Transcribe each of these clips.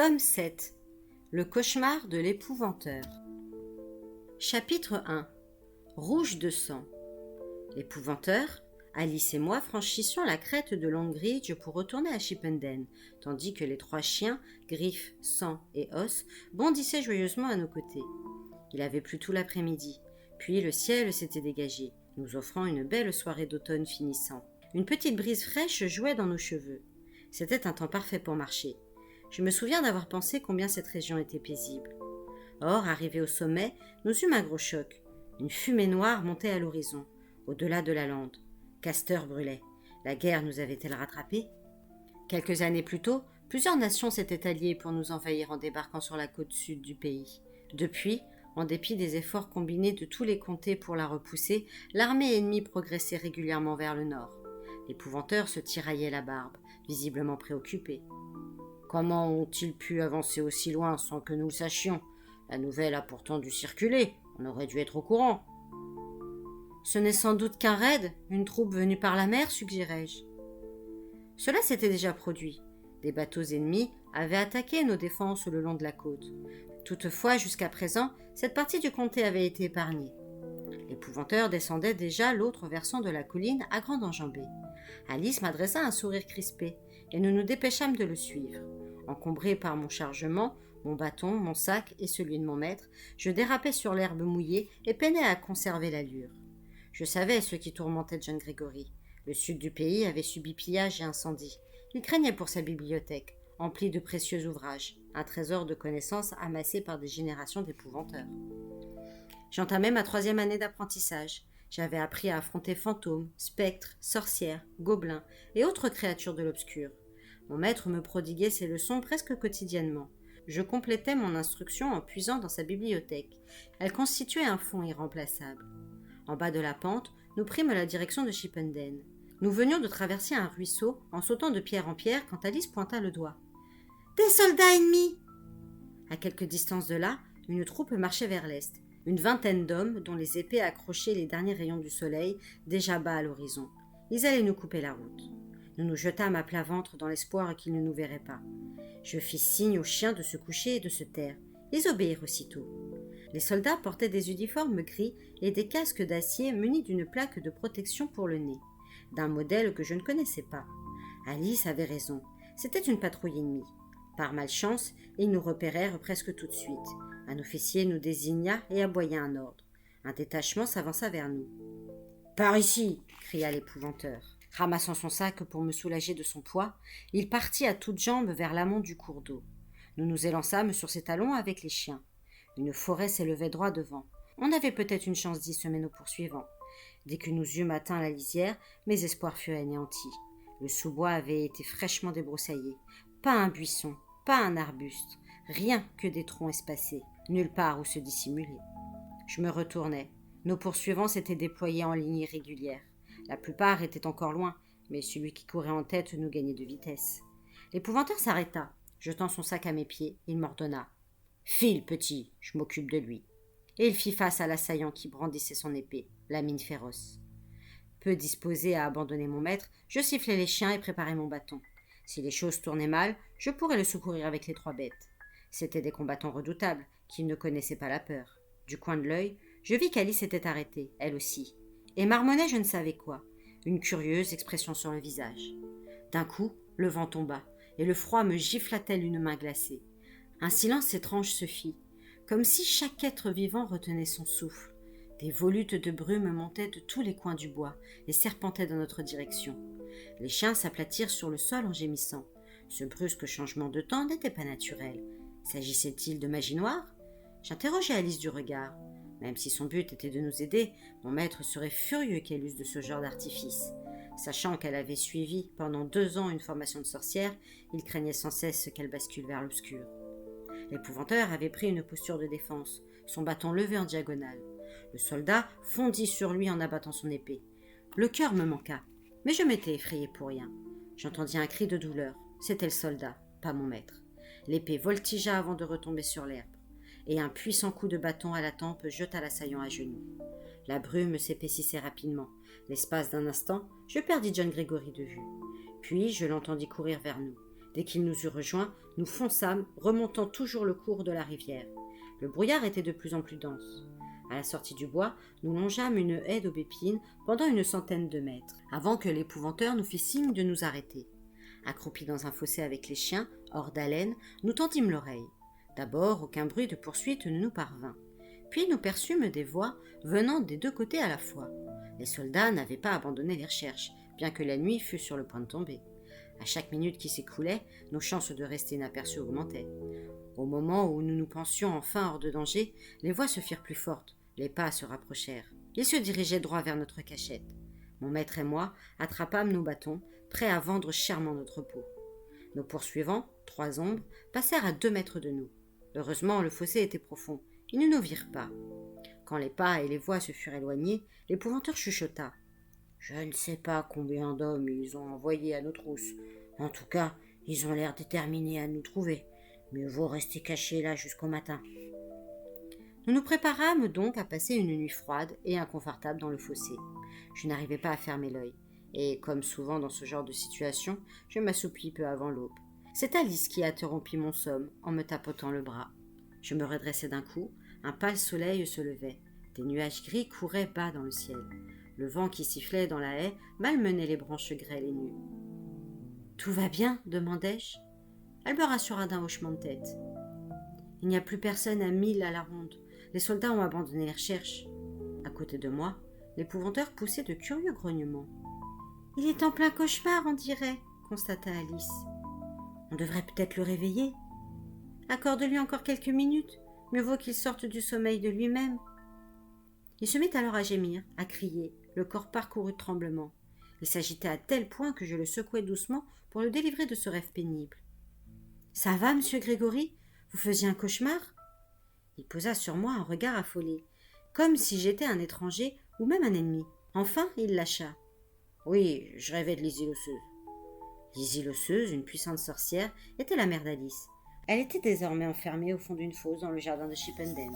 Tome 7. Le cauchemar de l'épouvanteur. Chapitre 1. Rouge de sang. L'épouvanteur, Alice et moi franchissions la crête de Longridge pour retourner à Chipenden, tandis que les 3 chiens, Griff, Sang et Os, bondissaient joyeusement à nos côtés. Il avait plu tout l'après-midi, puis le ciel s'était dégagé, nous offrant une belle soirée d'automne finissant. Une petite brise fraîche jouait dans nos cheveux. C'était un temps parfait pour marcher. Je me souviens d'avoir pensé combien cette région était paisible. Or, arrivés au sommet, nous eûmes un gros choc. Une fumée noire montait à l'horizon, au-delà de la lande. Castor brûlait. La guerre nous avait-elle rattrapés ? Quelques années plus tôt, plusieurs nations s'étaient alliées pour nous envahir en débarquant sur la côte sud du pays. Depuis, en dépit des efforts combinés de tous les comtés pour la repousser, l'armée ennemie progressait régulièrement vers le nord. L'épouvanteur se tiraillait la barbe, visiblement préoccupé. Comment ont-ils pu avancer aussi loin sans que nous le sachions ? La nouvelle a pourtant dû circuler, on aurait dû être au courant. Ce n'est sans doute qu'un raid, une troupe venue par la mer, suggérai-je. Cela s'était déjà produit. Des bateaux ennemis avaient attaqué nos défenses le long de la côte. Toutefois, jusqu'à présent, cette partie du comté avait été épargnée. L'épouvanteur descendait déjà l'autre versant de la colline à grande enjambée. Alice m'adressa un sourire crispé, et nous nous dépêchâmes de le suivre. Encombré par mon chargement, mon bâton, mon sac et celui de mon maître, je dérapais sur l'herbe mouillée et peinais à conserver l'allure. Je savais ce qui tourmentait John Gregory. Le sud du pays avait subi pillage et incendie. Il craignait pour sa bibliothèque, emplie de précieux ouvrages, un trésor de connaissances amassé par des générations d'épouvanteurs. J'entamais ma 3e année d'apprentissage. J'avais appris à affronter fantômes, spectres, sorcières, gobelins et autres créatures de l'obscur. Mon maître me prodiguait ses leçons presque quotidiennement. Je complétais mon instruction en puisant dans sa bibliothèque. Elle constituait un fonds irremplaçable. En bas de la pente, nous prîmes la direction de Chipenden. Nous venions de traverser un ruisseau en sautant de pierre en pierre quand Alice pointa le doigt. « Des soldats ennemis !» À quelque distance de là, une troupe marchait vers l'est. Une vingtaine d'hommes, dont les épées accrochaient les derniers rayons du soleil, déjà bas à l'horizon. Ils allaient nous couper la route. Nous nous jetâmes à plat ventre dans l'espoir qu'ils ne nous verraient pas. Je fis signe aux chiens de se coucher et de se taire. Ils obéirent aussitôt. Les soldats portaient des uniformes gris et des casques d'acier munis d'une plaque de protection pour le nez, d'un modèle que je ne connaissais pas. Alice avait raison. C'était une patrouille ennemie. Par malchance, ils nous repérèrent presque tout de suite. Un officier nous désigna et aboya un ordre. Un détachement s'avança vers nous. « Par ici !» cria l'épouvanteur. Ramassant son sac pour me soulager de son poids, il partit à toutes jambes vers l'amont du cours d'eau. Nous nous élançâmes sur ses talons avec les chiens. Une forêt s'élevait droit devant. On avait peut-être une chance d'y semer nos poursuivants. Dès que nous eûmes atteint la lisière, mes espoirs furent anéantis. Le sous-bois avait été fraîchement débroussaillé. Pas un buisson, pas un arbuste, rien que des troncs espacés, nulle part où se dissimuler. Je me retournai. Nos poursuivants s'étaient déployés en ligne irrégulière. La plupart étaient encore loin, mais celui qui courait en tête nous gagnait de vitesse. L'épouvanteur s'arrêta. Jetant son sac à mes pieds, il m'ordonna. « File, petit, je m'occupe de lui. » Et il fit face à l'assaillant qui brandissait son épée, la mine féroce. Peu disposé à abandonner mon maître, je sifflai les chiens et préparai mon bâton. Si les choses tournaient mal, je pourrais le secourir avec les 3 bêtes. C'étaient des combattants redoutables, qui ne connaissaient pas la peur. Du coin de l'œil, je vis qu'Alice était arrêtée, elle aussi, et marmonnait je ne savais quoi, une curieuse expression sur le visage. D'un coup, le vent tomba, et le froid me gifla tel une main glacée. Un silence étrange se fit, comme si chaque être vivant retenait son souffle. Des volutes de brume montaient de tous les coins du bois et serpentaient dans notre direction. Les chiens s'aplatirent sur le sol en gémissant. Ce brusque changement de temps n'était pas naturel. S'agissait-il de magie noire ? J'interrogeai Alice du regard. Même si son but était de nous aider, mon maître serait furieux qu'elle use de ce genre d'artifice. Sachant qu'elle avait suivi pendant 2 ans une formation de sorcière, il craignait sans cesse qu'elle bascule vers l'obscur. L'épouvanteur avait pris une posture de défense, son bâton levé en diagonale. Le soldat fondit sur lui en abattant son épée. Le cœur me manqua, mais je m'étais effrayé pour rien. J'entendis un cri de douleur. C'était le soldat, pas mon maître. L'épée voltigea avant de retomber sur l'herbe, et un puissant coup de bâton à la tempe jeta l'assaillant à genoux. La brume s'épaississait rapidement. L'espace d'un instant, je perdis John Gregory de vue. Puis je l'entendis courir vers nous. Dès qu'il nous eut rejoints, nous fonçâmes, remontant toujours le cours de la rivière. Le brouillard était de plus en plus dense. À la sortie du bois, nous longeâmes une haie d'aubépines pendant une centaine de mètres, avant que l'épouvanteur nous fît signe de nous arrêter. Accroupis dans un fossé avec les chiens, hors d'haleine, nous tendîmes l'oreille. D'abord, aucun bruit de poursuite ne nous parvint. Puis nous perçûmes des voix venant des deux côtés à la fois. Les soldats n'avaient pas abandonné les recherches, bien que la nuit fût sur le point de tomber. À chaque minute qui s'écoulait, nos chances de rester inaperçus augmentaient. Au moment où nous nous pensions enfin hors de danger, les voix se firent plus fortes, les pas se rapprochèrent. Ils se dirigeaient droit vers notre cachette. Mon maître et moi attrapâmes nos bâtons, prêts à vendre chèrement notre peau. Nos poursuivants, 3 ombres, passèrent à 2 mètres de nous. Heureusement, le fossé était profond. Ils ne nous virent pas. Quand les pas et les voix se furent éloignés, l'épouvanteur chuchota. « Je ne sais pas combien d'hommes ils ont envoyés à nos trousses. En tout cas, ils ont l'air déterminés à nous trouver. Mieux vaut rester cachés là jusqu'au matin. » Nous nous préparâmes donc à passer une nuit froide et inconfortable dans le fossé. Je n'arrivais pas à fermer l'œil, et comme souvent dans ce genre de situation, je m'assoupis peu avant l'aube. C'est Alice qui interrompit mon somme en me tapotant le bras. Je me redressai d'un coup, un pâle soleil se levait. Des nuages gris couraient bas dans le ciel. Le vent qui sifflait dans la haie malmenait les branches grêles et nues. « Tout va bien ?» demandai-je. Elle me rassura d'un hochement de tête. « Il n'y a plus personne à 1000 à la ronde. Les soldats ont abandonné les recherches. » À côté de moi, l'épouvanteur poussait de curieux grognements. « Il est en plein cauchemar, on dirait, » constata Alice. « On devrait peut-être le réveiller. » « Accorde-lui encore quelques minutes. Mieux vaut qu'il sorte du sommeil de lui-même. » Il se mit alors à gémir, à crier, le corps parcouru de tremblements. Il s'agitait à tel point que je le secouai doucement pour le délivrer de ce rêve pénible. « Ça va, monsieur Grégory ? Vous faisiez un cauchemar ?» Il posa sur moi un regard affolé, comme si j'étais un étranger ou même un ennemi. Enfin, il lâcha. « Oui, je rêvais de Lizzie l'osseuse. » Lizzie l'osseuse, une puissante sorcière, était la mère d'Alice. Elle était désormais enfermée au fond d'une fosse dans le jardin de Chipenden.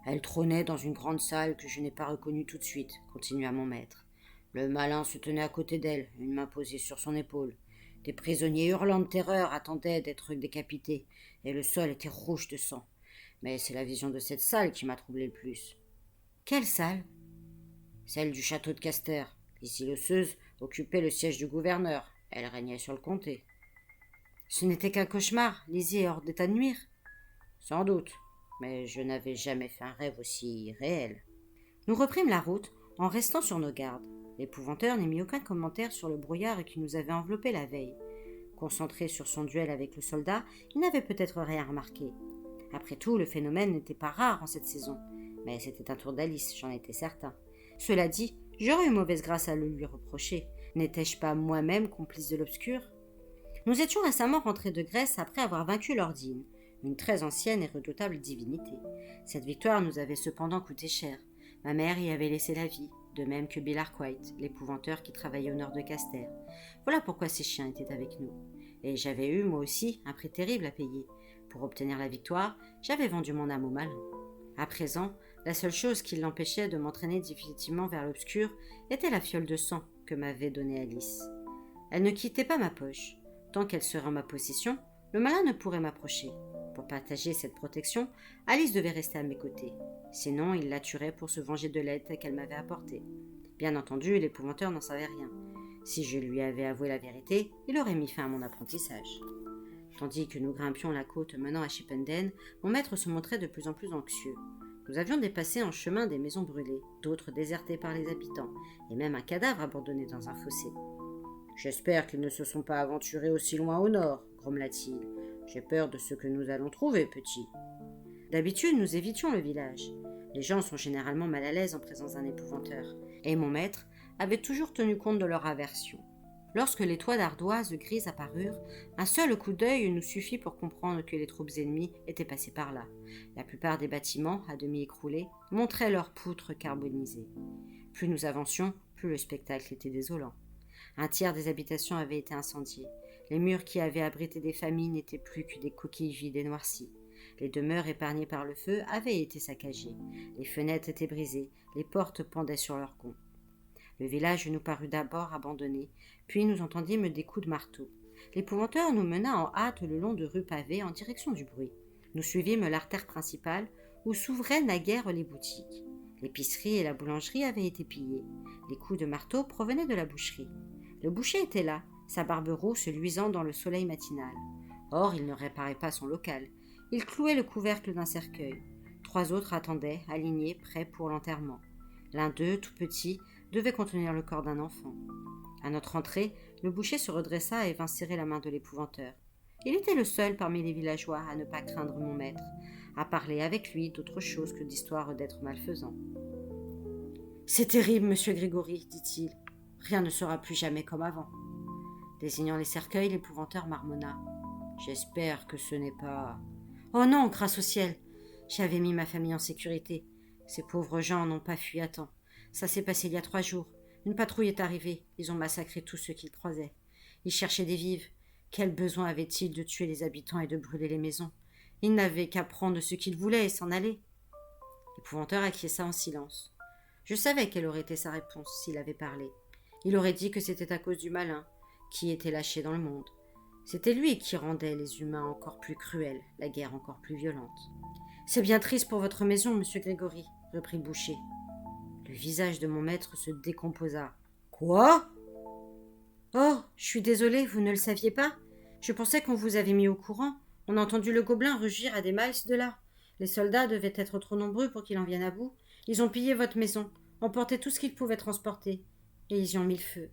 Elle trônait dans une grande salle que je n'ai pas reconnue tout de suite, continua mon maître. Le malin se tenait à côté d'elle, une main posée sur son épaule. Des prisonniers hurlant de terreur attendaient d'être décapités, et le sol était rouge de sang. Mais c'est la vision de cette salle qui m'a troublé le plus. Quelle salle ? Celle du château de Caster. Lizzie l'osseuse occupait le siège du gouverneur. Elle régnait sur le comté. Ce n'était qu'un cauchemar. Lizzie est hors d'état de nuire. Sans doute, mais je n'avais jamais fait un rêve aussi réel. Nous reprîmes la route en restant sur nos gardes. L'épouvanteur n'émit aucun commentaire sur le brouillard qui nous avait enveloppés la veille. Concentré sur son duel avec le soldat, il n'avait peut-être rien remarqué. Après tout, le phénomène n'était pas rare en cette saison, mais c'était un tour d'Alice, j'en étais certain. Cela dit, j'aurais eu mauvaise grâce à le lui reprocher. N'étais-je pas moi-même complice de l'obscur ? Nous étions récemment rentrés de Grèce après avoir vaincu Lordine, une très ancienne et redoutable divinité. Cette victoire nous avait cependant coûté cher. Ma mère y avait laissé la vie, de même que Bill Arkwright, l'épouvanteur qui travaillait au nord de Caster. Voilà pourquoi ces chiens étaient avec nous. Et j'avais eu, moi aussi, un prix terrible à payer. Pour obtenir la victoire, j'avais vendu mon âme au malin. À présent, la seule chose qui l'empêchait de m'entraîner définitivement vers l'obscur était la fiole de sang que m'avait donnée Alice. Elle ne quittait pas ma poche. Tant qu'elle serait en ma possession, le malin ne pourrait m'approcher. Pour partager cette protection, Alice devait rester à mes côtés. Sinon, il la tuerait pour se venger de l'aide qu'elle m'avait apportée. Bien entendu, l'épouvanteur n'en savait rien. Si je lui avais avoué la vérité, il aurait mis fin à mon apprentissage. Tandis que nous grimpions la côte menant à Chipenden, mon maître se montrait de plus en plus anxieux. Nous avions dépassé en chemin des maisons brûlées, d'autres désertées par les habitants, et même un cadavre abandonné dans un fossé. « J'espère qu'ils ne se sont pas aventurés aussi loin au nord, » grommela-t-il. « J'ai peur de ce que nous allons trouver, petit. » D'habitude, nous évitions le village. Les gens sont généralement mal à l'aise en présence d'un épouvanteur, et mon maître avait toujours tenu compte de leur aversion. Lorsque les toits d'ardoise grises apparurent, un seul coup d'œil nous suffit pour comprendre que les troupes ennemies étaient passées par là. La plupart des bâtiments, à demi écroulés, montraient leurs poutres carbonisées. Plus nous avancions, plus le spectacle était désolant. Un tiers des habitations avaient été incendiées. Les murs qui avaient abrité des familles n'étaient plus que des coquilles vides et noircies. Les demeures épargnées par le feu avaient été saccagées. Les fenêtres étaient brisées, les portes pendaient sur leurs gonds. Le village nous parut d'abord abandonné, puis nous entendîmes des coups de marteau. L'épouvanteur nous mena en hâte le long de rues pavées en direction du bruit. Nous suivîmes l'artère principale où s'ouvraient naguère les boutiques. L'épicerie et la boulangerie avaient été pillées. Les coups de marteau provenaient de la boucherie. Le boucher était là, sa barbe rousse luisant dans le soleil matinal. Or, il ne réparait pas son local. Il clouait le couvercle d'un cercueil. 3 autres attendaient, alignés, prêts pour l'enterrement. L'un d'eux, tout petit, devait contenir le corps d'un enfant. À notre entrée, le boucher se redressa et vint serrer la main de l'épouvanteur. Il était le seul parmi les villageois à ne pas craindre mon maître, à parler avec lui d'autre chose que d'histoire d'être malfaisant. « C'est terrible, monsieur Grégory, dit-il. Rien ne sera plus jamais comme avant. » Désignant les cercueils, l'épouvanteur marmonna. « J'espère que ce n'est pas... »« Oh non, grâce au ciel. J'avais mis ma famille en sécurité. Ces pauvres gens n'ont pas fui à temps. Ça s'est passé il y a 3 jours. Une patrouille est arrivée. Ils ont massacré tous ceux qu'ils croisaient. Ils cherchaient des vives. Quel besoin avaient-ils de tuer les habitants et de brûler les maisons? Ils n'avaient qu'à prendre ce qu'ils voulaient et s'en aller. » L'épouvanteur acquiesça en silence. Je savais quelle aurait été sa réponse s'il avait parlé. Il aurait dit que c'était à cause du malin qui était lâché dans le monde. C'était lui qui rendait les humains encore plus cruels, la guerre encore plus violente. « C'est bien triste pour votre maison, monsieur Grégory, » reprit le boucher. Le visage de mon maître se décomposa. « Quoi ?»« Oh, je suis désolé, vous ne le saviez pas? Je pensais qu'on vous avait mis au courant. On a entendu le gobelin rugir à des miles de là. Les soldats devaient être trop nombreux pour qu'il en vienne à bout. Ils ont pillé votre maison, emporté tout ce qu'ils pouvaient transporter, et ils y ont mis le feu.